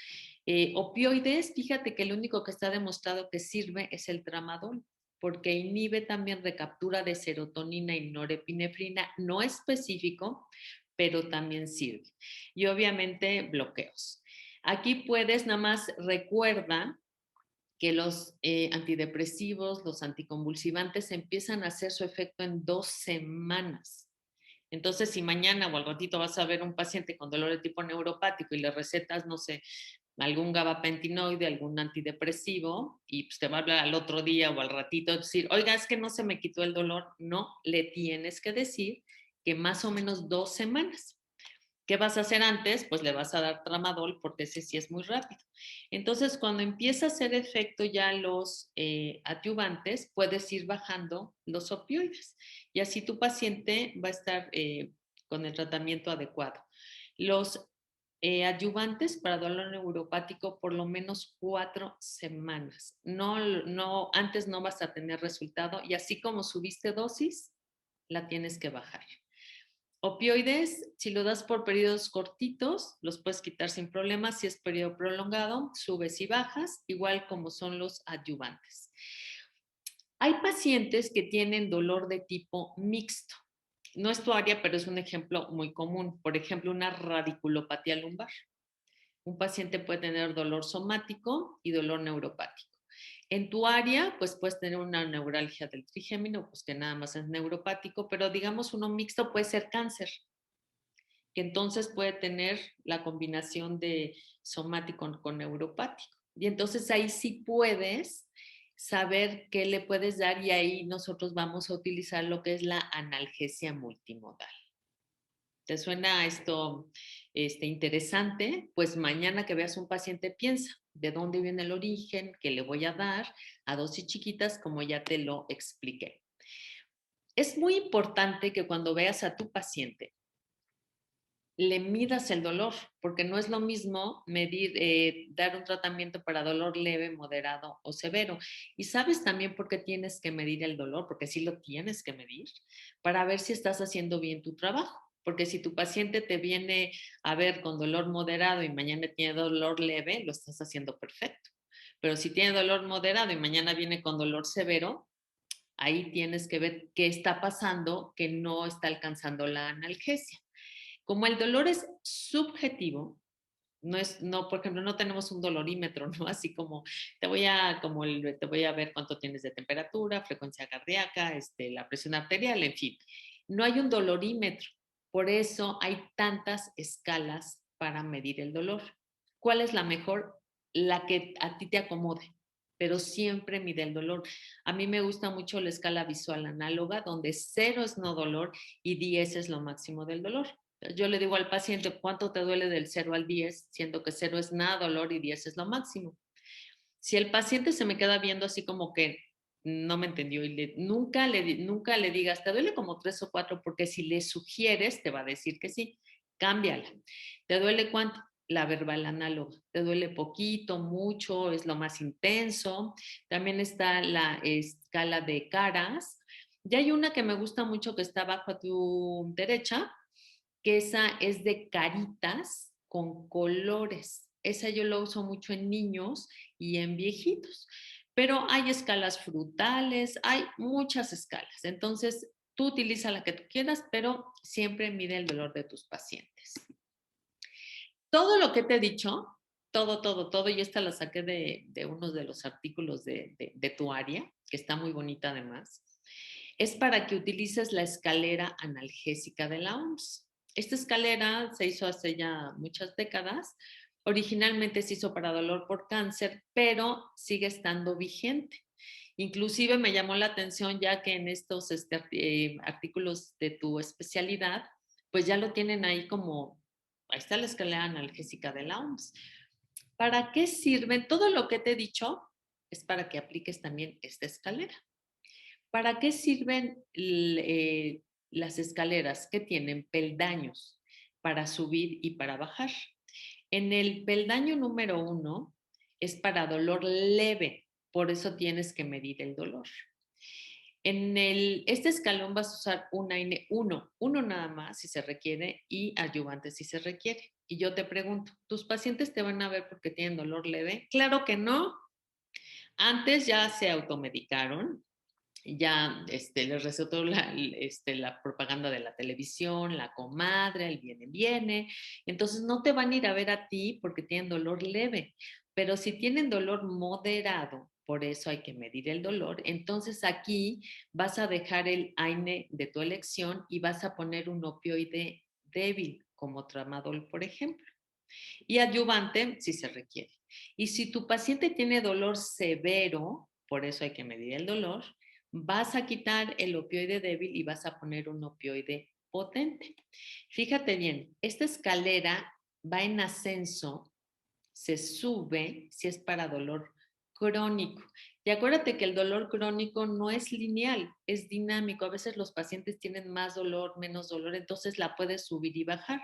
Opioides, fíjate que el único que está demostrado que sirve es el tramadol, porque inhibe también recaptura de serotonina y norepinefrina, no específico, pero también sirve. Y obviamente bloqueos. Aquí puedes, nada más recuerda que los antidepresivos, los anticonvulsivantes empiezan a hacer su efecto en 2 semanas. Entonces, si mañana o al ratito vas a ver un paciente con dolor de tipo neuropático y le recetas, no sé, algún gabapentinoide, algún antidepresivo, y pues te va a hablar al otro día o al ratito, decir, oiga, es que no se me quitó el dolor. No, le tienes que decir que más o menos 2 semanas. ¿Qué vas a hacer antes? Pues le vas a dar tramadol porque ese sí es muy rápido. Entonces, cuando empieza a hacer efecto ya los adyuvantes, puedes ir bajando los opioides y así tu paciente va a estar con el tratamiento adecuado. Los adyuvantes para dolor neuropático por lo menos 4 semanas. No, antes no vas a tener resultado y así como subiste dosis, la tienes que bajar. Opioides, si lo das por periodos cortitos, los puedes quitar sin problema. Si es periodo prolongado, subes y bajas, igual como son los adyuvantes. Hay pacientes que tienen dolor de tipo mixto. No es tu área, pero es un ejemplo muy común. Por ejemplo, una radiculopatía lumbar. Un paciente puede tener dolor somático y dolor neuropático. En tu área, pues puedes tener una neuralgia del trigémino, pues que nada más es neuropático, pero digamos uno mixto puede ser cáncer, que entonces puede tener la combinación de somático con neuropático. Y entonces ahí sí puedes saber qué le puedes dar y ahí nosotros vamos a utilizar lo que es la analgesia multimodal. ¿Te suena esto interesante? Pues mañana que veas un paciente piensa de dónde viene el origen, qué le voy a dar a dosis chiquitas, como ya te lo expliqué. Es muy importante que cuando veas a tu paciente le midas el dolor, porque no es lo mismo dar un tratamiento para dolor leve, moderado o severo. Y sabes también por qué tienes que medir el dolor, porque sí lo tienes que medir, para ver si estás haciendo bien tu trabajo. Porque si tu paciente te viene a ver con dolor moderado y mañana tiene dolor leve, lo estás haciendo perfecto. Pero si tiene dolor moderado y mañana viene con dolor severo, ahí tienes que ver qué está pasando, que no está alcanzando la analgesia. Como el dolor es subjetivo, no, por ejemplo, no tenemos un dolorímetro, ¿no? Así como te voy a ver cuánto tienes de temperatura, frecuencia cardíaca, la presión arterial, en fin. No hay un dolorímetro. Por eso hay tantas escalas para medir el dolor. ¿Cuál es la mejor? La que a ti te acomode, pero siempre mide el dolor. A mí me gusta mucho la escala visual análoga, donde 0 es no dolor y 10 es lo máximo del dolor. Yo le digo al paciente, ¿cuánto te duele del 0 al 10? Siendo que 0 es nada dolor y 10 es lo máximo. Si el paciente se me queda viendo así como que no me entendió y nunca le digas, te duele como 3 o 4, porque si le sugieres, te va a decir que sí. Cámbiala. ¿Te duele cuánto? La verbal análoga. ¿Te duele poquito, mucho? ¿Es lo más intenso? También está la escala de caras. Y hay una que me gusta mucho que está abajo a tu derecha, que esa es de caritas con colores. Esa yo la uso mucho en niños y en viejitos. Pero hay escalas frutales, hay muchas escalas. Entonces, tú utiliza la que tú quieras, pero siempre mide el dolor de tus pacientes. Todo lo que te he dicho, todo, y esta la saqué de uno de los artículos de tu área, que está muy bonita además, es para que utilices la escalera analgésica de la OMS. Esta escalera se hizo hace ya muchas décadas. Originalmente se hizo para dolor por cáncer, pero sigue estando vigente. Inclusive me llamó la atención ya que en estos artículos de tu especialidad, pues ya lo tienen ahí como, ahí está la escalera analgésica de la OMS. ¿Para qué sirven? Todo lo que te he dicho es para que apliques también esta escalera. ¿Para qué sirven las escaleras? Que tienen peldaños para subir y para bajar. En el peldaño número 1 es para dolor leve, por eso tienes que medir el dolor. Este escalón vas a usar uno nada más si se requiere y adyuvante si se requiere. Y yo te pregunto, ¿tus pacientes te van a ver porque tienen dolor leve? Claro que no. Antes ya se automedicaron, ya les recetó la propaganda de la televisión, la comadre, el viene. Entonces no te van a ir a ver a ti porque tienen dolor leve, pero si tienen dolor moderado, por eso hay que medir el dolor, entonces aquí vas a dejar el AINE de tu elección y vas a poner un opioide débil, como tramadol, por ejemplo, y adyuvante si se requiere. Y si tu paciente tiene dolor severo, por eso hay que medir el dolor, vas a quitar el opioide débil y vas a poner un opioide potente. Fíjate bien, esta escalera va en ascenso, se sube si es para dolor crónico. Y acuérdate que el dolor crónico no es lineal, es dinámico. A veces los pacientes tienen más dolor, menos dolor, entonces la puedes subir y bajar.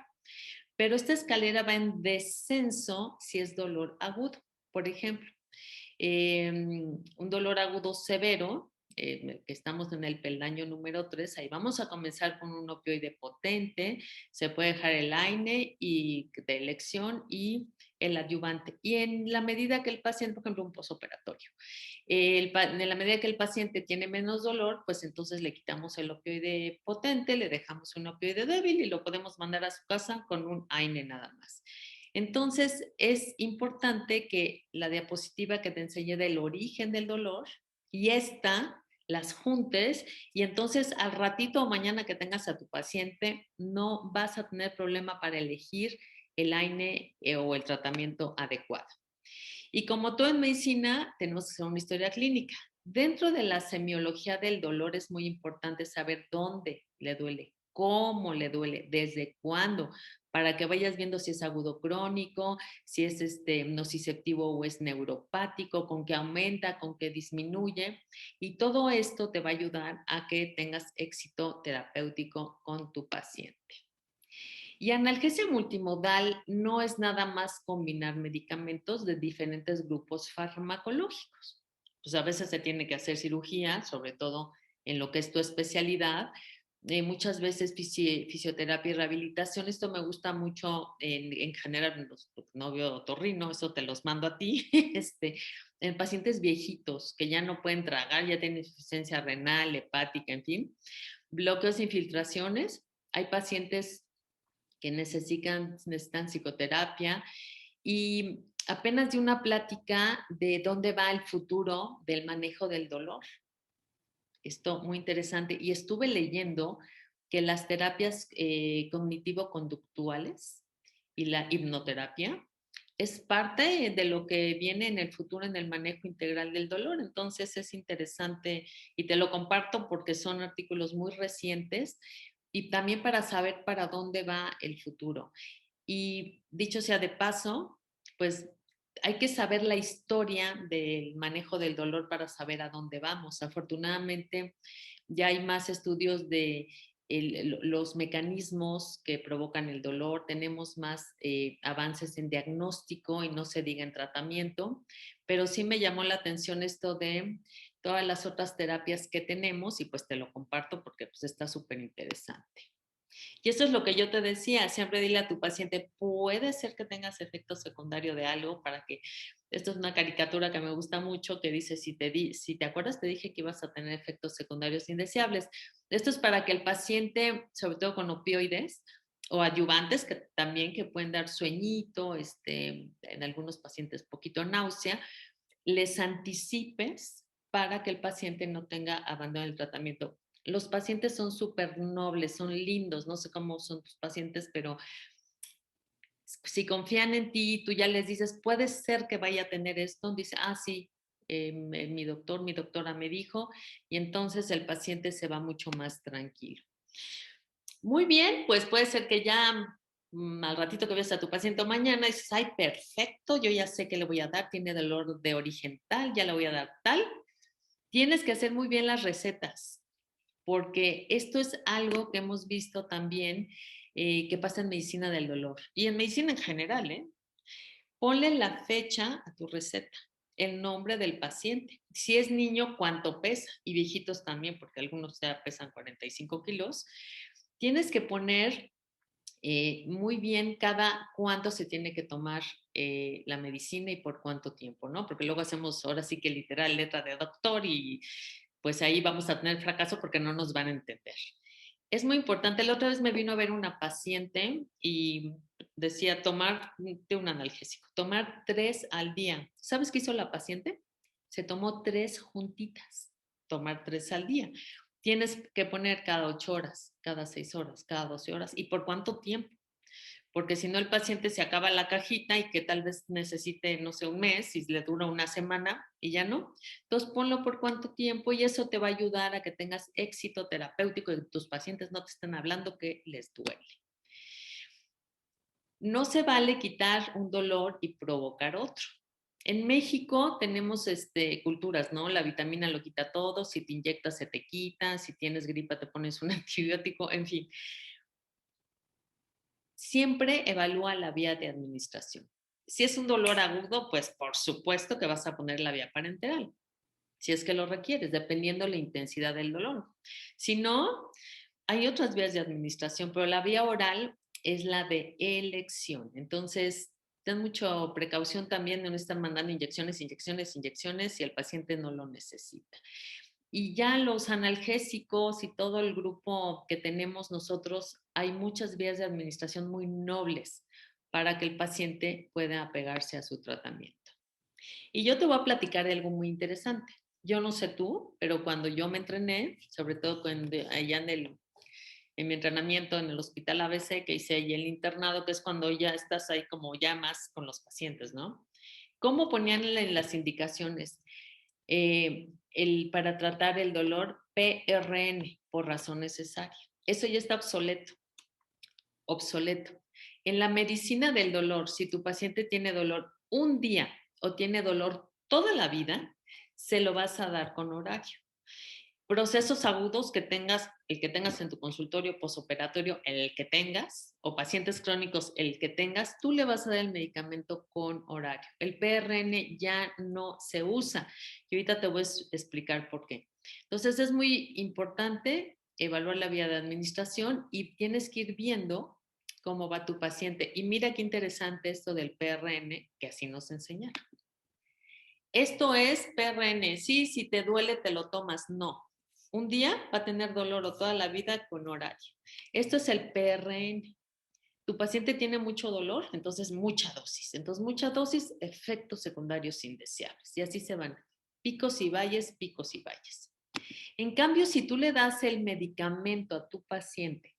Pero esta escalera va en descenso si es dolor agudo. Por ejemplo, un dolor agudo severo, que estamos en el peldaño número 3, ahí vamos a comenzar con un opioide potente, se puede dejar el AINE de elección y el adyuvante. Y en la medida que el paciente, por ejemplo, un posoperatorio, en la medida que el paciente tiene menos dolor, pues entonces le quitamos el opioide potente, le dejamos un opioide débil y lo podemos mandar a su casa con un AINE nada más. Entonces, es importante que la diapositiva que te enseñé del origen del dolor y esta las juntes y entonces al ratito o mañana que tengas a tu paciente no vas a tener problema para elegir el AINE o el tratamiento adecuado. Y como todo en medicina, tenemos que hacer una historia clínica. Dentro de la semiología del dolor es muy importante saber dónde le duele, cómo le duele, desde cuándo, para que vayas viendo si es agudo crónico, si es nociceptivo o es neuropático, con qué aumenta, con qué disminuye. Y todo esto te va a ayudar a que tengas éxito terapéutico con tu paciente. Y analgesia multimodal no es nada más combinar medicamentos de diferentes grupos farmacológicos. Pues a veces se tiene que hacer cirugía, sobre todo en lo que es tu especialidad. Muchas veces fisioterapia y rehabilitación. Esto me gusta mucho en general, no veo otorrino, eso te los mando a ti, en pacientes viejitos que ya no pueden tragar, ya tienen insuficiencia renal, hepática, en fin, bloqueos e infiltraciones. Hay pacientes que necesitan psicoterapia y apenas di una plática de dónde va el futuro del manejo del dolor. Esto muy interesante. Y estuve leyendo que las terapias cognitivo-conductuales y la hipnoterapia es parte de lo que viene en el futuro en el manejo integral del dolor. Entonces es interesante y te lo comparto porque son artículos muy recientes y también para saber para dónde va el futuro. Y dicho sea de paso, pues hay que saber la historia del manejo del dolor para saber a dónde vamos. Afortunadamente, ya hay más estudios de los mecanismos que provocan el dolor, tenemos más avances en diagnóstico y no se diga en tratamiento, pero sí me llamó la atención esto de todas las otras terapias que tenemos y pues te lo comparto porque pues está súper interesante. Y eso es lo que yo te decía, siempre dile a tu paciente, puede ser que tengas efecto secundario de algo para que, esto es una caricatura que me gusta mucho que dice, si te acuerdas, te dije que ibas a tener efectos secundarios indeseables. Esto es para que el paciente, sobre todo con opioides o adyuvantes, que también que pueden dar sueñito, en algunos pacientes poquito náusea, les anticipes para que el paciente no tenga abandono del tratamiento. Los pacientes son súper nobles, son lindos, no sé cómo son tus pacientes, pero si confían en ti, tú ya les dices, puede ser que vaya a tener esto, dice, sí, mi doctor, mi doctora me dijo, y entonces el paciente se va mucho más tranquilo. Muy bien, pues puede ser que ya al ratito que veas a tu paciente mañana dices, ay, perfecto, yo ya sé que le voy a dar, tiene dolor de origen tal, ya le voy a dar tal. Tienes que hacer muy bien las recetas, porque esto es algo que hemos visto también que pasa en medicina del dolor y en medicina en general, ¿eh? Ponle la fecha a tu receta, el nombre del paciente. Si es niño, cuánto pesa, y viejitos también, porque algunos ya pesan 45 kilos. Tienes que poner muy bien cada cuánto se tiene que tomar la medicina y por cuánto tiempo, ¿no? Porque luego hacemos ahora sí que literal letra de doctor y pues ahí vamos a tener fracaso porque no nos van a entender. Es muy importante. La otra vez me vino a ver una paciente y decía tomar de un analgésico, tomar 3 al día. ¿Sabes qué hizo la paciente? Se tomó 3 juntitas, tomar 3 al día. Tienes que poner cada 8 horas, cada 6 horas, cada 12 horas. ¿Y por cuánto tiempo? Porque si no el paciente se acaba la cajita y que tal vez necesite, no sé, un mes y le dura una semana y ya no. Entonces ponlo por cuánto tiempo y eso te va a ayudar a que tengas éxito terapéutico y tus pacientes no te estén hablando que les duele. No se vale quitar un dolor y provocar otro. En México tenemos culturas, ¿no? La vitamina lo quita todo, si te inyectas se te quita, si tienes gripa te pones un antibiótico, en fin. Siempre evalúa la vía de administración. Si es un dolor agudo, pues por supuesto que vas a poner la vía parenteral, si es que lo requieres, dependiendo la intensidad del dolor. Si no, hay otras vías de administración, pero la vía oral es la de elección. Entonces, ten mucha precaución también de no estar mandando inyecciones, inyecciones, inyecciones si el paciente no lo necesita. Y ya los analgésicos y todo el grupo que tenemos nosotros, hay muchas vías de administración muy nobles para que el paciente pueda apegarse a su tratamiento. Y yo te voy a platicar de algo muy interesante. Yo no sé tú, pero cuando yo me entrené, sobre todo allá en mi entrenamiento en el hospital ABC que hice ahí el internado, que es cuando ya estás ahí como ya más con los pacientes, ¿no? ¿Cómo ponían en las indicaciones? Para tratar el dolor PRN por razón necesaria. Eso ya está obsoleto. Obsoleto. En la medicina del dolor, si tu paciente tiene dolor un día o tiene dolor toda la vida, se lo vas a dar con horario. procesos agudos que tengas, el que tengas en tu consultorio posoperatorio, el que tengas, o pacientes crónicos, el que tengas, tú le vas a dar el medicamento con horario. El PRN ya no se usa y ahorita te voy a explicar por qué. Entonces es muy importante evaluar la vía de administración y tienes que ir viendo cómo va tu paciente. Y mira qué interesante esto del PRN, que así nos enseñaron. Esto es PRN. Sí, si te duele, te lo tomas. No. Un día va a tener dolor o toda la vida con horario. Esto es el PRN. Tu paciente tiene mucho dolor, entonces mucha dosis. Entonces, mucha dosis, efectos secundarios indeseables. Y así se van. Picos y valles, picos y valles. En cambio, si tú le das el medicamento a tu paciente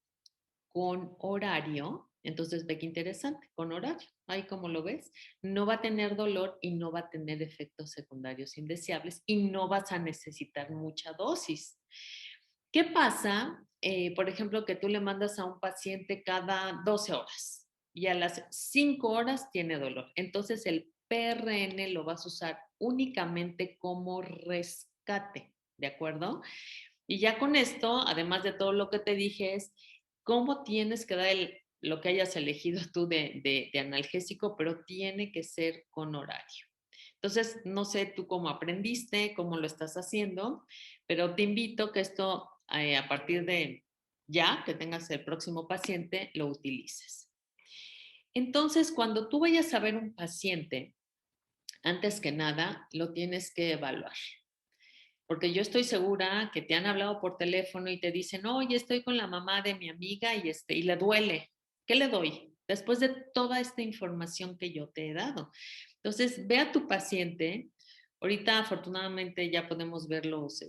con horario, entonces ve qué interesante, con horario, ahí como lo ves, no va a tener dolor y no va a tener efectos secundarios indeseables y no vas a necesitar mucha dosis. ¿Qué pasa? Por ejemplo, que tú le mandas a un paciente cada 12 horas y a las 5 horas tiene dolor. Entonces el PRN lo vas a usar únicamente como rescate, ¿de acuerdo? Y ya con esto, además de todo lo que te dije, es cómo tienes que dar lo que hayas elegido tú de analgésico, pero tiene que ser con horario. Entonces, no sé tú cómo aprendiste, cómo lo estás haciendo, pero te invito que esto, a partir de ya que tengas el próximo paciente, lo utilices. Entonces, cuando tú vayas a ver un paciente, antes que nada, lo tienes que evaluar. Porque yo estoy segura que te han hablado por teléfono y te dicen, oye, estoy con la mamá de mi amiga y le duele. ¿Qué le doy? Después de toda esta información que yo te he dado. Entonces, ve a tu paciente. Ahorita, afortunadamente, ya podemos verlos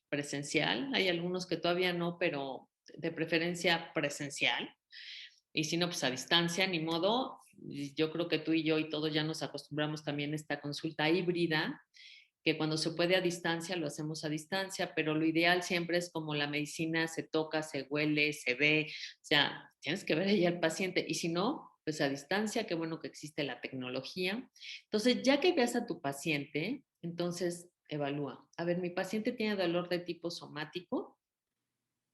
presencial. Hay algunos que todavía no, pero de preferencia presencial. Y si no, pues a distancia, ni modo. Yo creo que tú y yo y todos ya nos acostumbramos también a esta consulta híbrida, que cuando se puede a distancia lo hacemos a distancia, pero lo ideal siempre es como la medicina se toca, se huele, se ve, o sea, tienes que ver ahí al paciente y si no, pues a distancia, qué bueno que existe la tecnología. Entonces, ya que veas a tu paciente, entonces evalúa. A ver, mi paciente tiene dolor de tipo somático,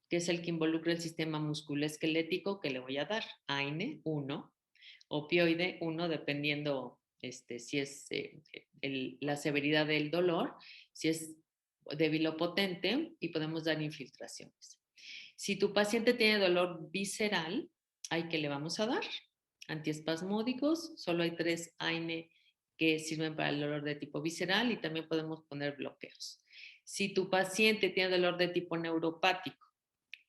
que es el que involucra el sistema musculoesquelético, que le voy a dar AINE 1, opioide 1, dependiendo si es la severidad del dolor, si es débil o potente, y podemos dar infiltraciones. Si tu paciente tiene dolor visceral, ¿hay que le vamos a dar? Antiespasmódicos, solo hay 3 AINE que sirven para el dolor de tipo visceral y también podemos poner bloqueos. Si tu paciente tiene dolor de tipo neuropático,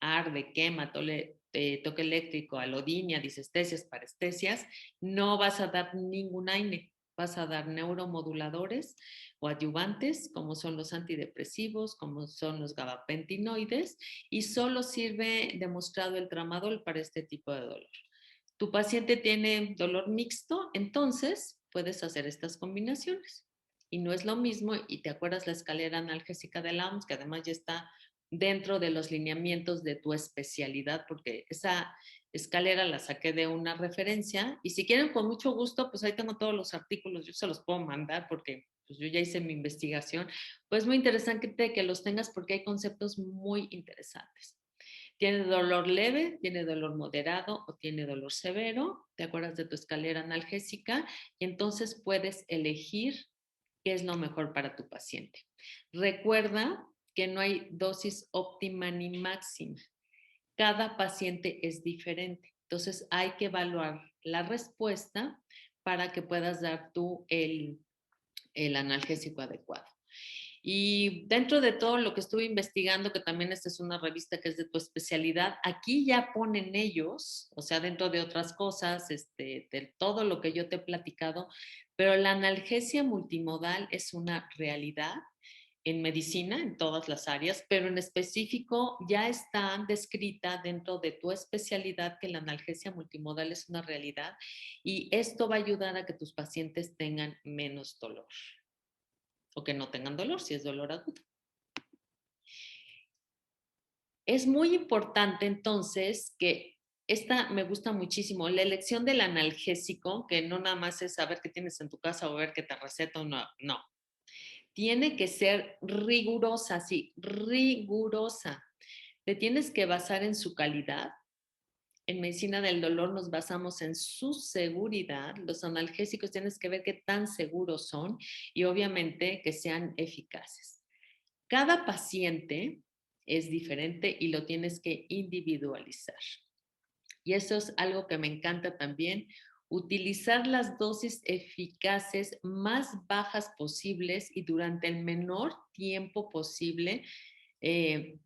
arde, quema, toque eléctrico, alodinia, disestesias, parestesias, no vas a dar ningún AINE. Vas a dar neuromoduladores o adyuvantes, como son los antidepresivos, como son los gabapentinoides, y solo sirve demostrado el tramadol para este tipo de dolor. Tu paciente tiene dolor mixto, entonces puedes hacer estas combinaciones. Y no es lo mismo, y te acuerdas la escalera analgésica de la OMS, que además ya está dentro de los lineamientos de tu especialidad, porque esa escalera la saqué de una referencia y si quieren con mucho gusto, pues ahí tengo todos los artículos, yo se los puedo mandar porque pues yo ya hice mi investigación. Pues muy interesante que los tengas porque hay conceptos muy interesantes. ¿Tiene dolor leve, tiene dolor moderado o tiene dolor severo? ¿Te acuerdas de tu escalera analgésica? Y entonces puedes elegir qué es lo mejor para tu paciente. Recuerda que no hay dosis óptima ni máxima. Cada paciente es diferente. Entonces hay que evaluar la respuesta para que puedas dar tú el analgésico adecuado. Y dentro de todo lo que estuve investigando, que también esta es una revista que es de tu especialidad, aquí ya ponen ellos, o sea, dentro de otras cosas, de todo lo que yo te he platicado, pero la analgesia multimodal es una realidad en medicina, en todas las áreas, pero en específico ya está descrita dentro de tu especialidad que la analgesia multimodal es una realidad y esto va a ayudar a que tus pacientes tengan menos dolor o que no tengan dolor si es dolor agudo. Es muy importante entonces que esta me gusta muchísimo, la elección del analgésico, que no nada más es saber qué tienes en tu casa o ver qué te receta o no, no. tiene que ser rigurosa, sí, rigurosa. Te tienes que basar en su calidad. En medicina del dolor nos basamos en su seguridad. Los analgésicos tienes que ver qué tan seguros son y obviamente que sean eficaces. Cada paciente es diferente y lo tienes que individualizar. Y eso es algo que me encanta también, utilizar las dosis eficaces más bajas posibles y durante el menor tiempo posible, eh,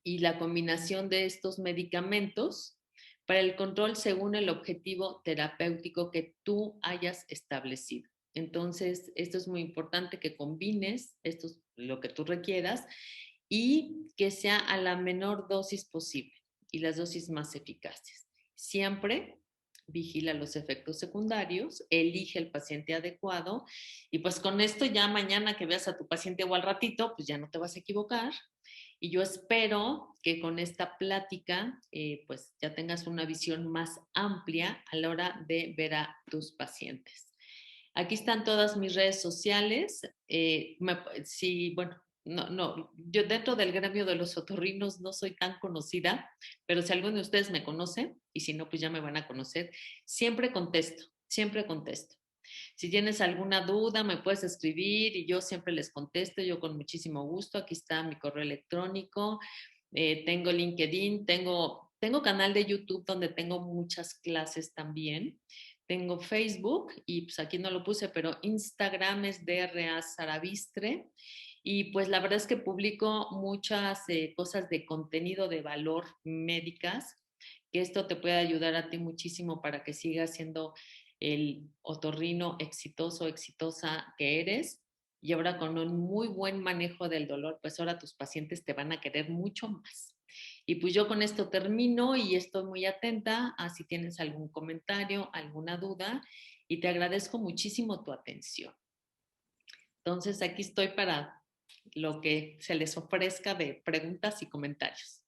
y la combinación de estos medicamentos para el control según el objetivo terapéutico que tú hayas establecido. Entonces, esto es muy importante que combines esto es lo que tú requieras y que sea a la menor dosis posible y las dosis más eficaces. Siempre vigila los efectos secundarios, elige el paciente adecuado y pues con esto ya mañana que veas a tu paciente o al ratito, pues ya no te vas a equivocar. Y yo espero que con esta plática, pues ya tengas una visión más amplia a la hora de ver a tus pacientes. Aquí están todas mis redes sociales. Sí, bueno, no, yo dentro del gremio de los otorrinos no soy tan conocida, pero si alguno de ustedes me conoce, y si no, pues ya me van a conocer, siempre contesto, siempre contesto. Si tienes alguna duda, me puedes escribir y yo siempre les contesto, yo con muchísimo gusto. Aquí está mi correo electrónico, tengo LinkedIn, tengo canal de YouTube donde tengo muchas clases también. Tengo Facebook y pues aquí no lo puse, pero Instagram es DRA Saravistre. Y pues la verdad es que publico muchas cosas de contenido de valor médicas, que esto te puede ayudar a ti muchísimo para que sigas siendo el otorrino exitoso, exitosa que eres. Y ahora con un muy buen manejo del dolor, pues ahora tus pacientes te van a querer mucho más. Y pues yo con esto termino y estoy muy atenta a si tienes algún comentario, alguna duda y te agradezco muchísimo tu atención. Entonces aquí estoy para lo que se les ofrezca de preguntas y comentarios.